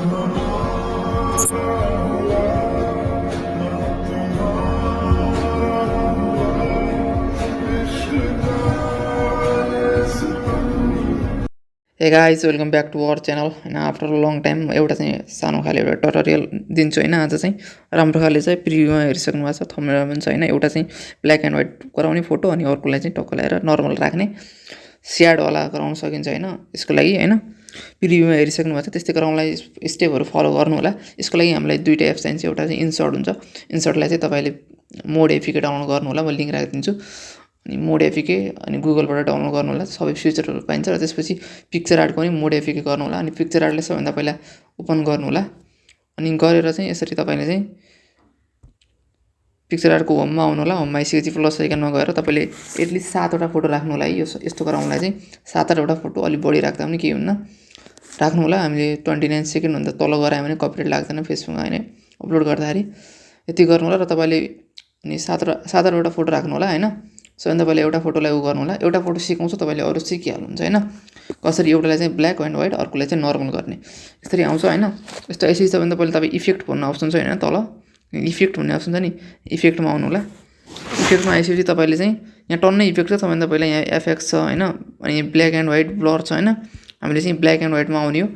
Hey guys, welcome back to our channel. And after a long time एउटा चाहिँ सानो खाले एउटा ट्युटोरियल दिन्छु हैन। आज चाहिँ राम्रो खाले चाहिँ प्रिभ्यूमा हेरिसक्नु भएको छ, थम्बनेलमा पनि छ हैन। एउटा चाहिँ ब्ल्याक एन्ड व्हाइट गराउने फोटो अनि अर्कोलाई चाहिँ टक्क लगाएर नर्मल राख्ने स्याड वाला गराउन सकिन्छ हैन। यसको लागि हैन प्रिभ्यूमा हेरिसक्नु भएको छ, त्यस्तै गराउनलाई स्टेपहरु फलो गर्नु होला। यसको लागि हामीलाई दुईटा एप चाहिन्छ। एउटा चाहिँ इन्सर्ट हुन्छ। इन्सर्टलाई चाहिँ तपाईले मोड एपीके डाउनलोड गर्नु होला, म लिंक राखिदिन्छु। अनि मोड एपीके अनि गुगलबाट डाउनलोड गर्नु होला, सबै फिचरहरु पाइन्छ। र त्यसपछि पिक्चर आर्टको पनि मोड एपीके गर्नु होला। अनि पिक्चर आर्टलाई सबैभन्दा पहिला ओपन गर्नु होला। अनि गरेर चाहिँ यसरी तपाईले चाहिँ पिक्चर आर्टको होममा आउनु होला। होममा आइसकेपछि प्लस आइकनमा गएर तपाईले एटलिस्ट 7 वटा फोटो राख्नु होला। यो यस्तो गराउनलाई चाहिँ 7 वटा फोटो अलि बढी राख्दा पनि केही हुन्न, राख्नु होला। हामीले 29 सेकेन्ड भन्दा तल गरायो भने कपिराइट लाग्दैन फेसबुकमा हैन अपलोड गर्दाखेरि। यति गर्नु होला। र तपाईले अनि 7 वटा फोटो राख्नु होला हैन। सबैभन्दा पहिला एउटा फोटोलाई गर्नु होला। एउटा फोटो सिकाउँछु, तपाईले अरु सिकिहाल्नुहुन्छ हैन। कसरी एउटालाई चाहिँ ब्ल्याक एन्ड व्हाइट, अर्कोलाई चाहिँ नर्मल गर्ने, यसरी आउँछ हैन। यस्तो आइसकेपछि सबैभन्दा पहिला तपाई इफेक्ट भन्ने अप्सन छ हैन, तल इफेक्ट भन्ने अप्सन छ नि, इफेक्टमा आउनु होला। इफेक्टमा आइसकेपछि तपाईले चाहिँ यहाँ टन्नै इफेक्ट छ। सबैभन्दा पहिला यहाँ एफएक्स छ हैन, अनि ब्ल्याक एन्ड व्हाइट ब्लर छ हैन। हामीले चाहिँ ब्ल्याक एन्ड व्हाइटमा आउने हो।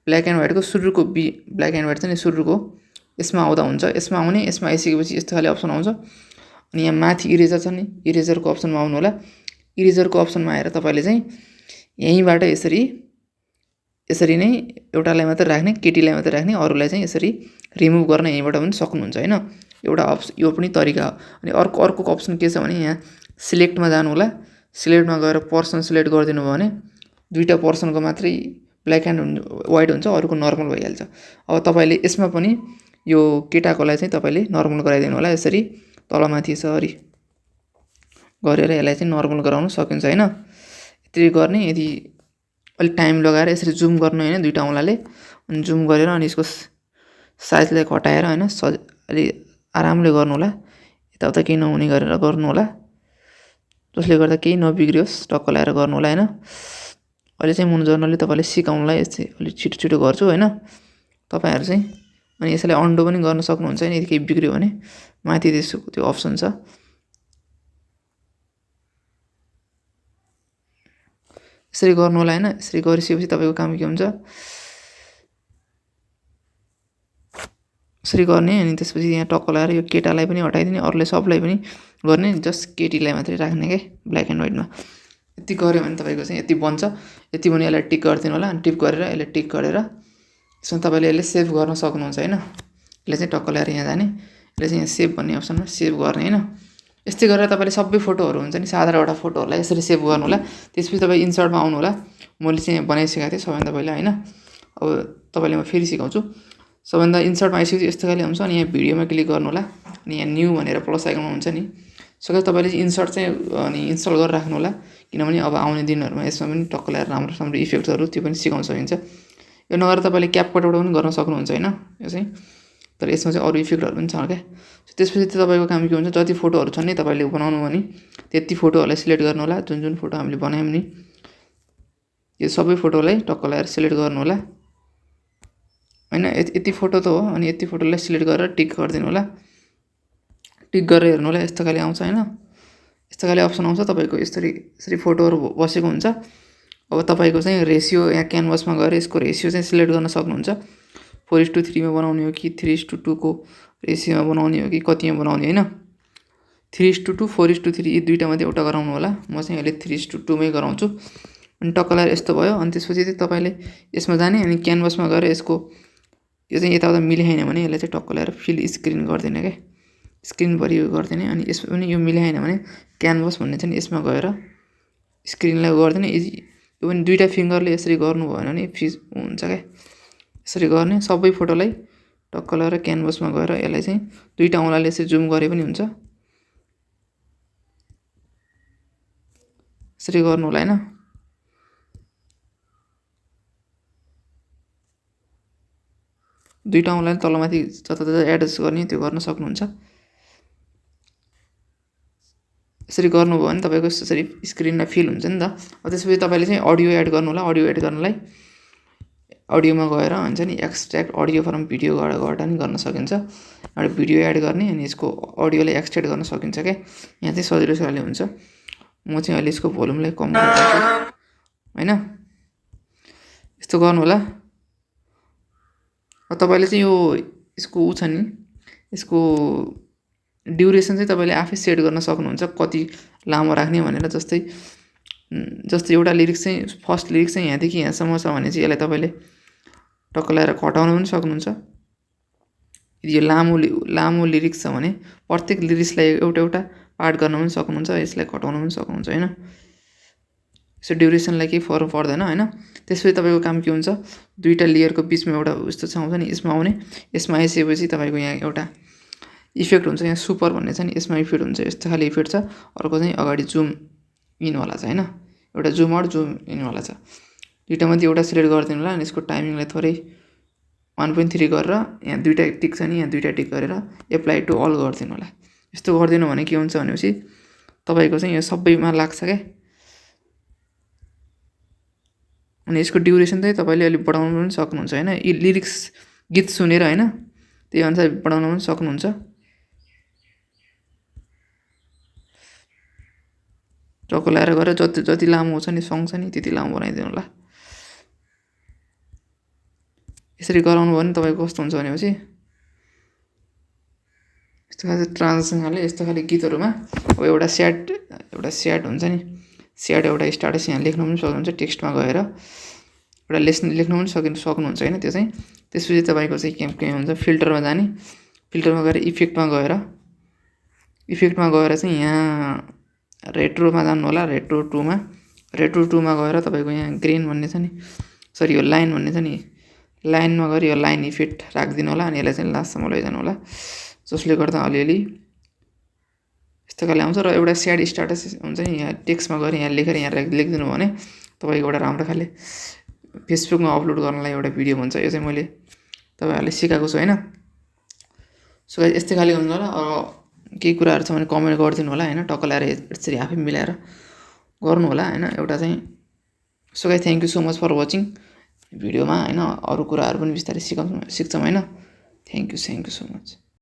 ब्ल्याक एन्ड व्हाइटको सुरुको ब्ल्याक एन्ड व्हाइट चाहिँ सुरुको यसमा आउँदा हुन्छ। यसमा आउने, यसमा आइसकेपछि यस्तो खाले अप्सन आउँछ। अनि यहाँ माथि इरेजर छ नि, इरेजरको अप्सनमा आउनु होला। इरेजरको अप्सनमा आएर तपाईले चाहिँ यहीँबाट यसरी नै एउटालाई मात्र राख्ने, केटीलाई मात्र राख्ने, अरूलाई चाहिँ यसरी रिमुभ गर्न यहीँबाट पनि सक्नुहुन्छ हैन। एउटा यो पनि तरिका हो। अनि अर्को अप्सन के छ भने यहाँ सिलेक्टमा जानु होला। सिलेक्टमा गएर पर्सन सिलेक्ट गरिदिनु भयो भने दुईटा पर्सनको मात्रै ब्ल्याक एन्ड व्हाइट हुन्छ, अरूको नर्मल भइहाल्छ। अब तपाईले यसमा पनि यो केटाकोलाई चाहिँ तपाईले नर्मल गराइदिनु होला। यसरी तलमाथि यसरी गरेर यसलाई चाहिँ नर्मल गराउन सकिन्छ हैन। यति गर्ने। यदि अलि टाइम लगाएर यसरी जुम गर्नु हैन दुईटा औँलाले, अनि जुम गरेर अनि यसको साइजलाई घटाएर हैन अलि आरामले गर्नु होला। यताउता केही नहुने गरेर गर्नु होला, जसले गर्दा केही नबिग्रियोस्, टक्क लगाएर गर्नु होला हैन। अहिले चाहिँ म जर्नली तपाईलाई सिकाउनलाई यस्तै अलि छिटो गर्छु हैन। तपाईहरु चाहिँ अनि यसलाई अन्डु पनि गर्न सक्नुहुन्छ हैन। यदि केही बिग्रियो भने माथि त्यसको त्यो अप्सन छ, यसरी गर्नु होला हैन। यसरी गरिसकेपछि तपाईको काम के हुन्छ, यसरी गर्ने। अनि त्यसपछि यहाँ टक्क लगाएर यो केटालाई पनि हटाइदिने, अरूले सबलाई पनि गर्ने, जस्ट केटीलाई मात्रै राख्ने के ब्ल्याक एन्ड व्हाइटमा। यति गर्यो भने तपाईको चाहिँ यति बन्छ। यति भने यसलाई टिक गरिदिनु होला। अनि टिक गरेर यसलाई टिक गरेर यसमा तपाईले यसले सेभ गर्न सक्नुहुन्छ हैन। यसले चाहिँ टक्क लगाएर यहाँ जाने, यसले चाहिँ यहाँ सेभ भन्ने अप्सनमा सेभ गर्ने हैन। यस्तै गरेर तपाईले सबै फोटोहरु हुन्छ नि 7 वटा फोटोहरुलाई यसरी सेभ गर्नु होला। त्यसपछि तपाई इन्सर्टमा आउनु होला। मैले चाहिँ बनाइसकेको थिएँ सबैभन्दा पहिला हैन। अब तपाईलाई म फेरि सिकाउँछु। सबैभन्दा इन्सर्टमा आइसकेपछि यस्तो खाले हुन्छ। अनि यहाँ भिडियोमा क्लिक गर्नु होला। अनि यहाँ न्यू भनेर प्लस आइकनमा हुन्छ नि, सबै तपाईले इन्सर्ट चाहिँ अनि इन्स्टल गरेर राख्नु होला। किनभने अब आउने दिनहरुमा यसमा पनि टक्क लगाएर राम्रो इफेक्टहरु त्यो पनि सिकाउन सकिन्छ। यो नगरेर तपाईले क्यापकटबाट पनि गर्न सक्नुहुन्छ हैन। यो चाहिँ तर यसमा चाहिँ अरु इफेक्टहरु पनि छ के। त्यसपछि तपाईको काम के हुन्छ, जति फोटोहरु छन् नि तपाईले बनाउनु भने त्यति फोटोहरुलाई सिलेक्ट गर्नु होला। जुन फोटो हामीले बनायौं नि यो सबै फोटोलाई टक्क लगाएर सिलेक्ट गर्नु होला हैन। यति फोटो त हो। अनि यति फोटोलाई सिलेक्ट गरेर टिक गरिदिनु होला। टिक गरेर हेर्नु होला, यस्तो खाले आउँछ हैन। यस्तो खाले अप्सन आउँछ तपाईको। यसरी फोटोहरु बसेको हुन्छ। अब तपाईको चाहिँ रेशियो यहाँ क्यानभसमा गएर यसको रेशियो चाहिँ सिलेक्ट गर्न सक्नुहुन्छ। 4:3 मा बनाउने हो कि 3:2 को रेशियोमा बनाउने हो कि कतिमा बनाउने हैन। 3:2 4:3 यी दुईटा मध्ये एउटा गराउनु होला। म चाहिँ अहिले 3:2 मै गराउँछु। अनि टक्क लगाएर यस्तो भयो। अनि त्यसपछि चाहिँ तपाईले यसमा जाने, अनि क्यानभसमा गएर यसको यो चाहिँ यताउता मिलाएन भने यसलाई चाहिँ टक्क लगाएर फिल स्क्रिन गर्दिने के, स्क्रिन भरि गर्दिने। अनि यसमा पनि यो मिलाएन भने क्यानभस भन्ने चाहिँ यसमा गएर स्क्रिनलाई गर्दिने। यो पनि दुईटा फिंगरले यसरी गर्नु भएन भने फिज हुन्छ के। यसरी गर्ने सबै फोटोलाई टक्क लगाएर क्यानभसमा गएर यसलाई चाहिँ दुईटा औँलाले यसरी जुम गरे पनि हुन्छ। यसरी गर्नु होला हैन। दुईटा औँलाले तलमाथि जता एडजस्ट गर्ने त्यो गर्न सक्नुहुन्छ। यसरी गर्नुभयो भने तपाईको यसरी स्क्रिनमा फिल हुन्छ नि त। अब त्यसपछि तपाईले चाहिँ अडियो एड गर्नु होला। अडियो एड गर्नलाई अडियोमा गएर हुन्छ नि एक्सट्र्याक्ट अडियो फ्रम भिडियोबाट नि गर्न सकिन्छ। एउटा भिडियो एड गर्ने अनि यसको अडियोलाई एक्सट्र्याक्ट गर्न सकिन्छ क्या। यहाँ चाहिँ सजिलोसँगले हुन्छ। म चाहिँ अहिले यसको भोल्युमलाई कम गरिदिन्छु होइन। यस्तो गर्नु होला। तपाईँले चाहिँ यो यसको ऊ छ नि यसको ड्युरेसन चाहिँ तपाईँले आफै सेट गर्न सक्नुहुन्छ कति लामो राख्ने भनेर। जस्तै एउटा लिरिक्स चाहिँ फर्स्ट लिरिक्स चाहिँ यहाँदेखि यहाँसम्म छ भने चाहिँ यसलाई तपाईँले टक्क लगाएर घटाउन पनि सक्नुहुन्छ। यदि यो लामो लिरिक्स छ भने प्रत्येक लिरिक्सलाई एउटा पार्ट गर्न पनि सक्नुहुन्छ, यसलाई घटाउन पनि सक्नुहुन्छ होइन। यसो ड्युरेसनलाई केही फरक पर्दैन होइन। त्यसपछि तपाईँको काम के हुन्छ, दुईवटा लेयरको बिचमा एउटा यस्तो छ हुन्छ नि यसमा आउने। यसमा आइसकेपछि तपाईँको यहाँ एउटा इफेक्ट हुन्छ, यहाँ सुपर भन्ने छ नि यसमा इफेक्ट हुन्छ, यस्तो खाले इफेक्ट छ। अर्को चाहिँ अगाडि जुम इनवाला छ होइन, एउटा जुम आउट जुम इनवाला छ। दुइटामध्ये एउटा सिलेक्ट गरिदिनु होला अनि यसको टाइमिङलाई थोरै 1.3 गरेर यहाँ दुईवटा टिक छ नि यहाँ दुईवटा टिक गरेर एप्लाई टु अल गरिदिनु होला। यस्तो गरिदिनु भने के हुन्छ भनेपछि तपाईँको चाहिँ यो सबैमा लाग्छ क्या। अनि यसको ड्युरेसन चाहिँ तपाईँले अलिक बढाउनु पनि सक्नुहुन्छ होइन। यी लिरिक्स गीत सुनेर होइन त्यही अनुसार बढाउन पनि सक्नुहुन्छ। टक्क लगाएर गएर जति लामो छ नि सङ छ नि त्यति लामो बनाइदिनु होला। यसरी गराउनु भयो भने तपाईँको कस्तो हुन्छ भनेपछि यस्तो खाले ट्रान्जेक्सन खाले यस्तो खाले गीतहरूमा अब एउटा स्याड हुन्छ नि स्याड एउटा स्टाटस यहाँ लेख्नु पनि सक्नुहुन्छ टेक्स्टमा गएर एउटा लेख्नु पनि सक्नुहुन्छ होइन। त्यो चाहिँ त्यसपछि तपाईँको चाहिँ के हुन्छ फिल्टरमा जाने, फिल्टरमा गएर इफेक्टमा गएर चाहिँ यहाँ रेट्रोमा जानु होला। रेट्रो टूमा गएर तपाईँको यहाँ ग्रेन भन्ने छ नि सरी यो लाइन भन्ने छ नि लाइनमा गएर यो लाइन इफेक्ट राखिदिनु होला अनि यसलाई चाहिँ लास्टसम्म लैजानु होला, जसले गर्दा अलिअलि यस्तो खाले आउँछ। र एउटा स्याड स्टाटस हुन्छ नि यहाँ टेक्स्टमा गएर यहाँ लेखेर यहाँ लेखिदिनु भने तपाईँको एउटा राम्रो खाले फेसबुकमा अपलोड गर्नलाई एउटा भिडियो हुन्छ। यो चाहिँ मैले तपाईँहरूले सिकाएको छु होइन। सो गाइस यस्तै खाले गर्नु होला। केही कुराहरू छ भने कमेन्ट गरिदिनु होला होइन। टक्क ल्याएर यसरी आफै मिलाएर गर्नु होला होइन एउटा चाहिँ। So guys thank you so much for watching भिडियोमा होइन। अरू कुराहरू पनि बिस्तारै सिक्छौँ होइन। Thank you so much.